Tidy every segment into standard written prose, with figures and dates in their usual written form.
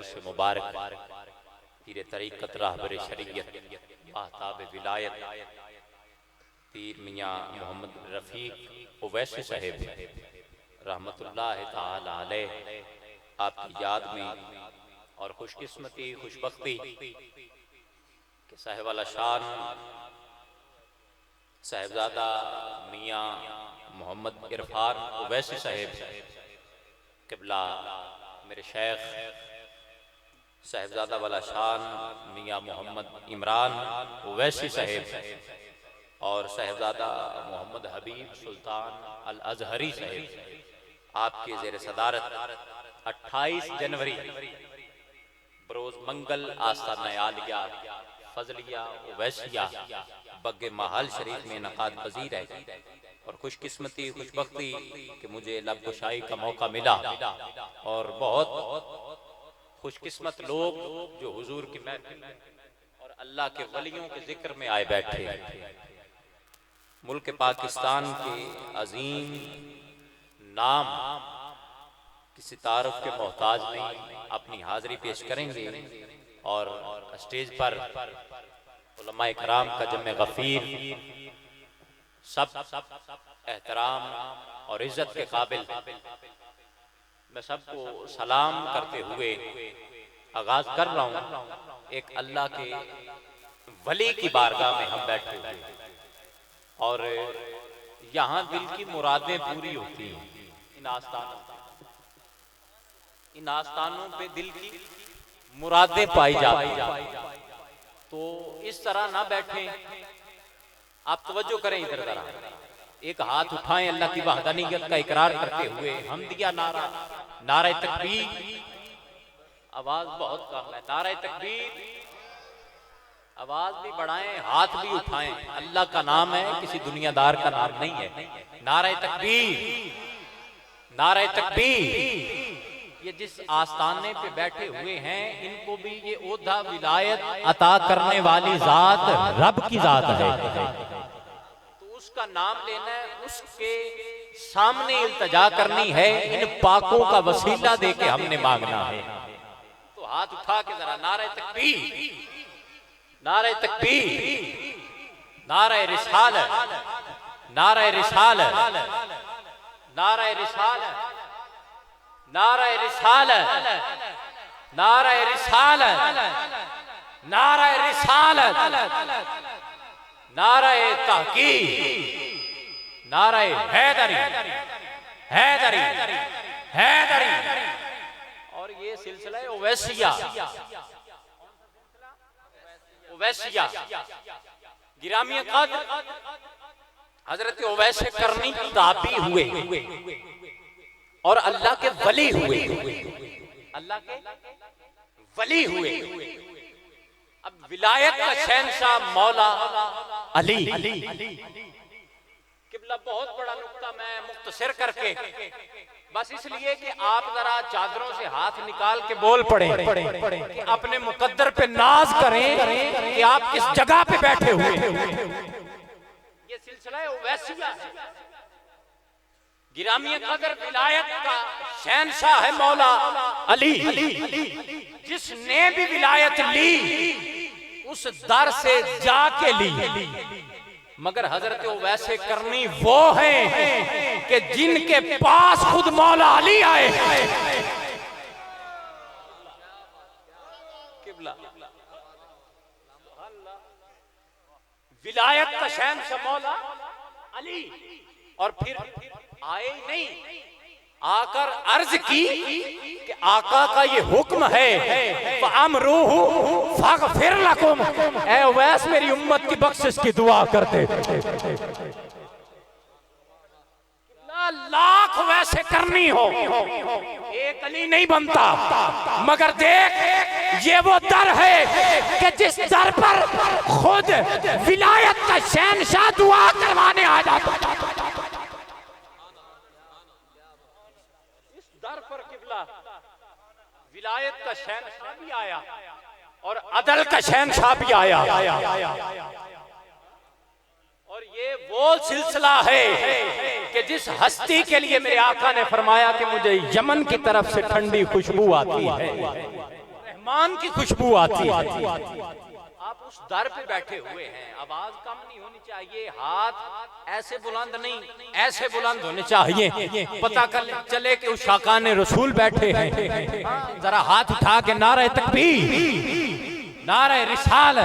से मुबारक पीर तरीक़त रहबर शरीयत आहताब विलायत पीर मियाँ मोहम्मद रफ़ीक ओवैसी साहिब रहमतुल्लाह ताला अलैह आपकी याद में और खुशकिस्मती खुशबख्ती के साहिब वाला शान साहिबजादा मियाँ मोहम्मद इरफान ओवैसी साहिब क़िबला मेरे शेख साहिबजादा वाला शान मियाँ मोहम्मद इमरान ओवैसी साहिब और साहिबजादा मोहम्मद हबीब सुल्तान अल अजहरी साहिब आपके ज़ेर सदारत 28 जनवरी बरोज मंगल आस्ताना आलिया फजलिया ओवैसिया बग्गे महल शरीफ में इनकाद पजीर है और खुशकिस्मती खुशबख्ती कि मुझे लब कुशाई का मौका मिला और बहुत खुशकिस्मत लोग जो हुजूर की महफिल और अल्लाह के वलियों के जिक्र में आए बैठे। मुल्क पाकिस्तान के अजीम नाम किसी तारुफ के मोहताज नहीं अपनी हाजिरी पेश करेंगे और स्टेज पर उलमाए कराम का जम्मे गफीर सब एहतराम और इज्जत के काबिल मैं सबको सलाम करते हुए आगाज कर रहा हूँ। एक अल्लाह के वली की बारगाह में हम बैठे हुए और यहाँ दिल की मुरादें पूरी होती हैं। इन आस्थानों पे दिल की मुरादें पाई जाती हैं। तो इस तरह ना बैठें, आप तवज्जो करें इधर जरा, एक हाथ उठाएं अल्लाह की वहदानियत का इकरार करते हुए हम दिया नारा नारे तकबीर, आवाज बहुत कम है, नारे तकबीर, आवाज भी बढ़ाएं हाथ भी उठाएं, अल्लाह का नाम है किसी दुनियादार का नाम नहीं है। नारे तकबीर, नारे तकबीर। ये जिस आस्थाने पे बैठे हुए हैं इनको भी ये ओहदा विलायत अता करने वाली जात रब की जात है, तो उसका नाम लेना है, उसके सामने इल्तजा करनी है, इन पाकों का वसीला दे के हमने मांगना है। तो हाथ उठा के जरा नारे तकबीर, नारे तकबीर, नारे रिसालत, नारे रिसालत, नारे रिसालत, नारे रिसालत, नारे रिसालत, नारे रिसालत, नारे तहकीक, नारे हैदरी, हैदरी, हैदरी। और ये सिलसिला है ओवैसिया, ओवैसिया गिरामी कद्र हजरत ओवैसे करनी ताबी हुए और अल्लाह के वली हुए, अल्लाह के वली हुए। अब विलायत का शहंशाह मौला अली, किबला बहुत बड़ा नुक्ता मैं मुख्तसर करके बस इसलिए कि आप जरा चादरों से हाथ निकाल के बोल पड़े कि अपने मुकद्दर पे नाज करें कि आप किस जगह पे बैठे हुए। ये सिलसिला है ओवैसिया, गिरामी कदर विलायत का शहंशाह है मौला अली। जिसने भी विलायत ली उस दर से जाके ली, मगर हजरत ओवैसे करनी वो है कि जिनके पास खुद मौला अली आए। विलायत का शहंशाह मौला अली और फिर आए नहीं, आकर अर्ज की कि आका का ये हुक्म है फअमरूहु फगफिर लकुम, ऐ उवैस मेरी उम्मत की बख्शिश की दुआ करते। लाख वैसे करनी हो एक अली नहीं बनता, मगर देख ये वो दर है कि जिस दर पर खुद विलायत का शहंशाह दुआ करवाने आ जाता। विलायत का शहंशाह भी आया और अदल का शहंशाह भी आया और ये वो सिलसिला है कि जिस हस्ती के लिए मेरे आका ने फरमाया कि मुझे यमन की तरफ से ठंडी खुशबू आती है, ईमान की खुशबू आती है। आप उस दर पे बैठे हुए हैं, आवाज कम नहीं होनी चाहिए, हाथ ऐसे बुलंद नहीं, ऐसे बुलंद होने चाहिए, पता कर चले कि उस शाकाने रसूल बैठे हैं। जरा हाथ उठा के नारे तकबीर, नारे रिसाल,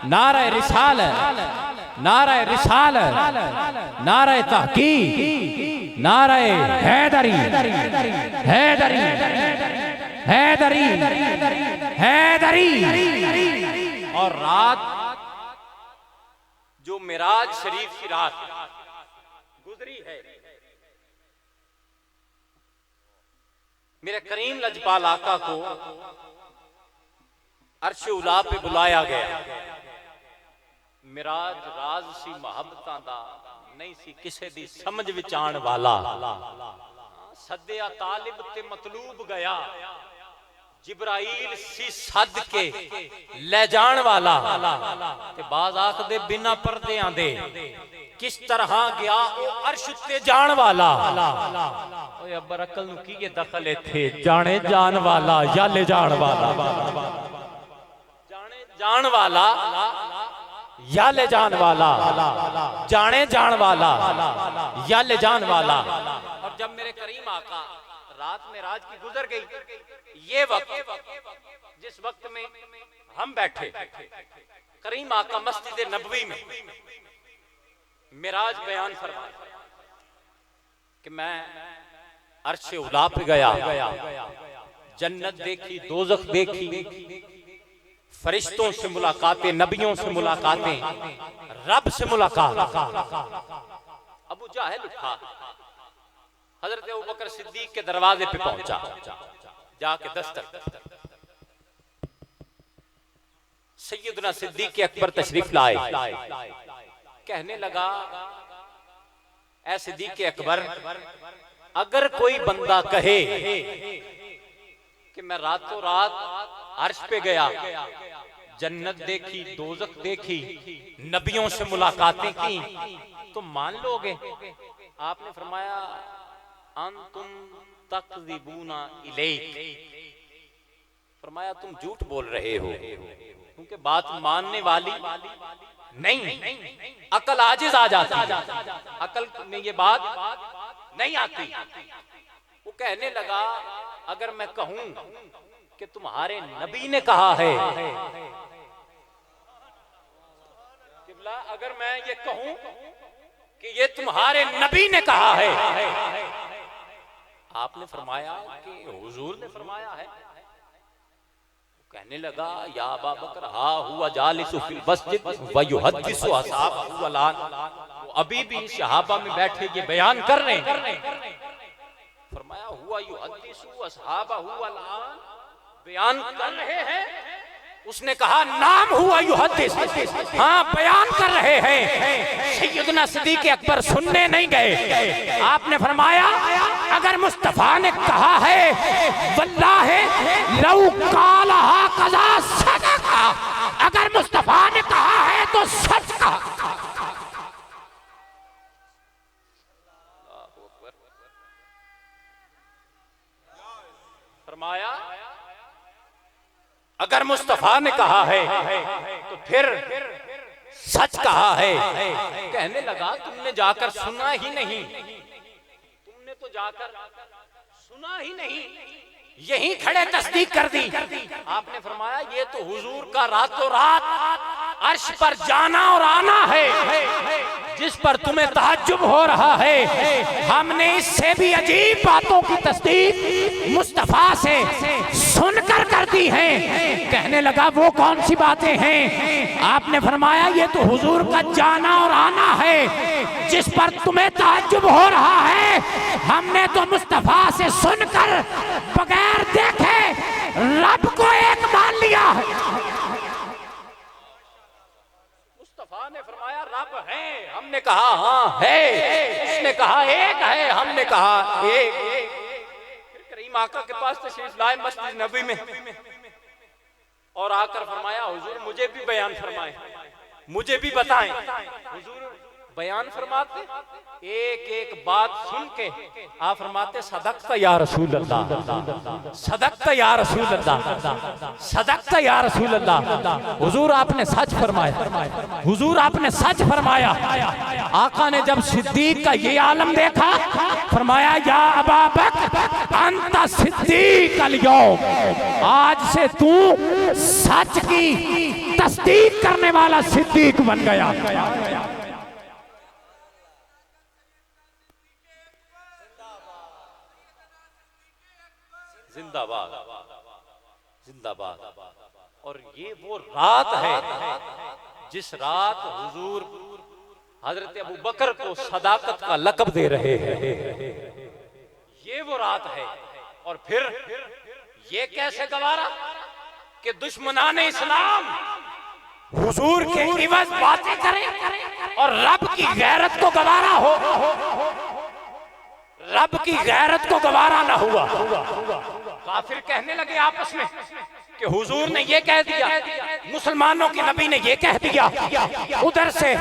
नारे रिसाल, नारे रिसाल, नारे तहकीक, नारे हैदरी, हैदरी, हैदरी, हैदरी। और रात जो मिराज शरीफ की रात गुजरी है, मेरे करीम लजपाल आका को अर्श उला पे बुलाया गया। मिराज राज सी मुहब्बतां दा नहीं सी किसे दी समझ विच आण वाला। सद्या तालिब ते मतलूब गया, जिब्राइल सी सद के ले जान वाला। ते बाज आखदे बिना पर्दियां दे किस तरह गया ओ अर्श ते जान वाला। ओए अब्बर अकल नु की ये दखल इथे, जाने जान वाला या ले जान वाला, जाने जान वाला या ले जान वाला, जाने जान वाला या ले जान वाला। और जब मेरे करीम आका रात में राज की गुजर गई, ये वक्त जिस वक्त में हम बैठे करीम आका मस्जिद नबवी में मिराज बयान फरमाया कि मैं अर्श उला पे गया, जन्नत देखी, दोज़ख देखी, फरिश्तों से मुलाकातें, नबियों से मुलाकातें, रब से मुलाकात। अबू जाहल उठा, हजरत अबू बकर सिद्दीक के दरवाजे पे पहुंचा, जाके दस्तक। सैयदना सिद्दीक अकबर तशरीफ लाए, कहने लगा ऐ सिद्दीक अकबर, अगर कोई बंदा कहे कि मैं रातों रात अर्श पे गया, जन्नत देखी, दोज़ख देखी, नबियों से मुलाकातें की, तो मान लोगे? आपने फरमाया अंतुम तकज़िबूना इलैक, फरमाया तुम झूठ बोल रहे हो, क्योंकि बात मानने वाली नहीं, अकल आजिज आ जाती है, अकल में ये बात नहीं आती। वो कहने लगा अगर मैं कहूं कि तुम्हारे नबी ने कहा है, किबला अगर मैं ये कहूं कि ये तुम्हारे नबी ने कहा है, आपने फरमाया कि हुजूर ने फरमाया है। कहने लगा या अबा बकर हा हुआ जालिसु फिल मस्जिद व युहद्दिसु असहाबहु वलान, वो अभी भी सहाबा में बैठे ये बयान कर रहे हैं। फरमाया हुआ युहद्दिसु असहाबहु वलान, बयान कर रहे हैं। उसने कहा नाम हुआ युहद्दिस, हाँ बयान कर रहे हैं। सैयदना सिद्दीक अकबर सुनने नहीं गए। आपने फरमाया अगर मुस्तफा ने कहा है वल्लाहि लौ कालहा कज़ा सदका, अगर मुस्तफा ने कहा है तो सच कहा। फरमाया अगर मुस्तफा ने कहा है तो फिर सच कहा है। कहने लगा तुमने जाकर सुना ही नहीं, तुमने तो जाकर सुना ही नहीं, यही खड़े तस्दीक कर दी। आपने फरमाया ये तो हुजूर का रातों रात अर्श पर जाना और आना है, जिस पर तुम्हें ताज्जुब हो रहा है। हमने इससे भी अजीब बातों की तस्दीक मुस्तफा से सुनकर कर दी है। कहने लगा वो कौन सी बातें हैं? आपने फरमाया ये तो हुजूर का जाना और आना है, जिस पर तुम्हें ताज्जुब हो रहा है। हमने तो मुस्तफा से सुनकर बगैर देखे रब को एक मान लिया है। मुस्तफा ने फरमाया रब है, हमने कहा हाँ है। उसने कहा एक है, हमने कहा एक। फिर करीम आका के पास तशरीफ लाए मस्जिद नबी में और आकर फरमाया हुजूर मुझे भी बयान फरमाएं, मुझे भी बताएं। हुजूर बयान फरमाते, एक एक बात सुन के आप फरमाते सदक़्ता या रसूल अल्लाह, सदक़्ता या रसूल अल्लाह, सदक़्ता या रसूल अल्लाह। हुजूर आपने सच फरमाया, हुजूर आपने सच फरमाया। आका ने जब सिद्दीक का ये आलम देखा, फरमाया या अबा बकर अंता सिद्दीक अल यौम, आज से तू सच की तस्दीक करने वाला सिद्दीक बन गया। जिंदाबाद, जिंदाबाद। और ये वो रात है जिस रात हुजूर हजरत अबू बकर को सदाकत का लक़ब दे रहे हैं। ये वो रात है। और फिर ये कैसे गवारा कि दुश्मनाने इस्लाम हुजूर के इवज बातें करें और रब की गैरत को गवारा हो, रब की गैरत को गवारा ना हुआ। काफिर कहने लगे आपस में कि हुजूर ने ये कह दिया, मुसलमानों के नबी ने ये कह दिया, उधर से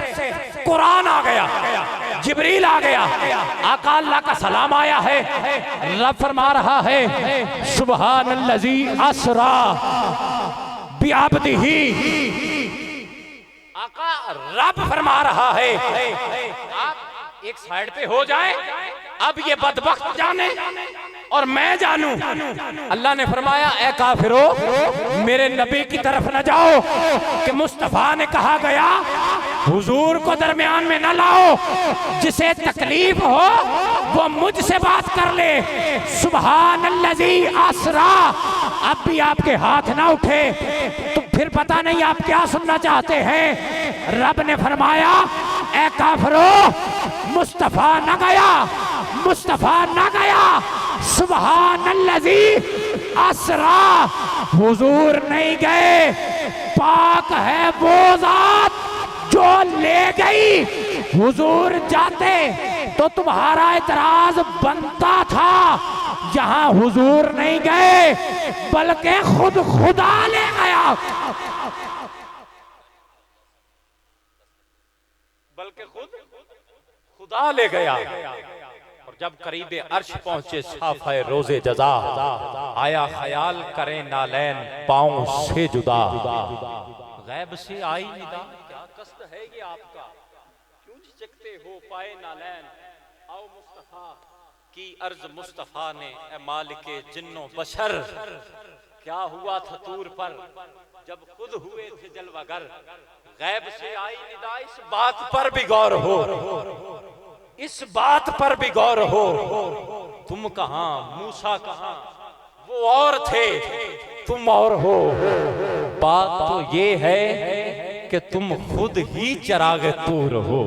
कुरान आ गया, जिब्रील आ गया, आका अल्लाह का सलाम आया है। रब फरमा रहा है सुब्हानल्लज़ी अस्रा बिअब्दिही, आका रब फरमा रहा है। आप एक साइड पे हो जाए, अब ये बदबख्त जाने और मैं जानूं। अल्लाह ने फरमाया ए काफिरो मेरे नबी की तरफ न जाओ कि मुस्तफा ने कहा गया हुजूर को दरमियान में न लाओ, जिसे तकलीफ हो वो मुझसे बात कर ले। सुब्हानल्लज़ी अस्रा, अब भी आपके हाथ ना उठे तो फिर पता नहीं आप क्या सुनना चाहते हैं। रब ने फरमाया ए काफिरो मुस्तफा न गया, मुस्तफा न गया, सुब्हानल्लज़ी अस्रा, हुजूर नहीं गए, पाक है वो जात जो ले गई। हुजूर जाते तो तुम्हारा इतराज बनता था, जहां हुजूर नहीं गए बल्कि खुद खुदा ले गया, बल्कि खुद खुदा ले गया। और जब करीबे अर्श पहुंचे साफे रोजे जजा, आया ख्याल करे नालैन पाँव से जुदा। गैब से आई निदा, क्या कष्ट है ये आपका, क्यों झिझकते हो पाए नालैन, आओ मुस्तफा की अर्ज मुस्तफा ने ए मालिके जिन्नो बशर। क्या हुआ था तूर पर जब खुद हुए थे जलवागर। गैब से आई निदा, इस बात पर भी गौर हो, इस बात पर भी गौर हो। तुम कहां मूसा कहां, वो और थे तुम और हो। बात तो ये है कि तुम खुद ही चराग तूर हो।